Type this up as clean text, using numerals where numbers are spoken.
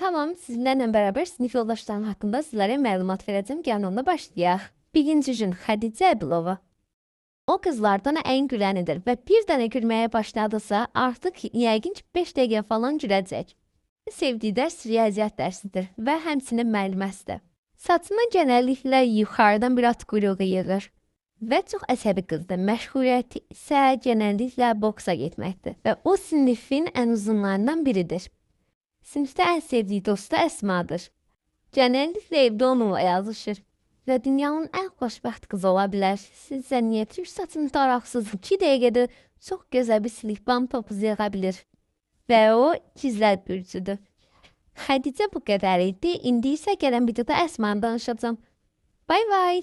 Tamam, sizinlə bərabər sinif yoldaşlarım haqqında sizlərə məlumat verəcəm. Gəlin onunla başlayaq. Birinci gün Xədicə Əbilova. O qızlardan ən gülənidir və bir dənə gülməyə başladısa, artıq yəqin ki 5 dəqiqə falan güləcək. Sevdiyi dərs riyaziyyat dərsidir və həmçinin müəlliməsidir. Saçına genəlliklə yuxarıdan bir at quyruğu yığır və çox əsəbi qızdır. Məşğuliyyəti isə genəlliklə boksa getməkdir və o sinifin ən uzunlarından biridir. Sinifdə ən sevdiyi dostu Əsmadır. Genəlliklə evdə onunla yazışır və dünyanın ən xoşbəxt qızı ola bilər. Sizcə niyə türk saçını daraqsız 2 dəqiqədə çox gözəl bir silihbam topuz yığa bilir? Və o ikizlər bürcüdür. Xədicə bu qədər idi. İndi isə gələn videoda Əsmanı danışacağam. Bay bay.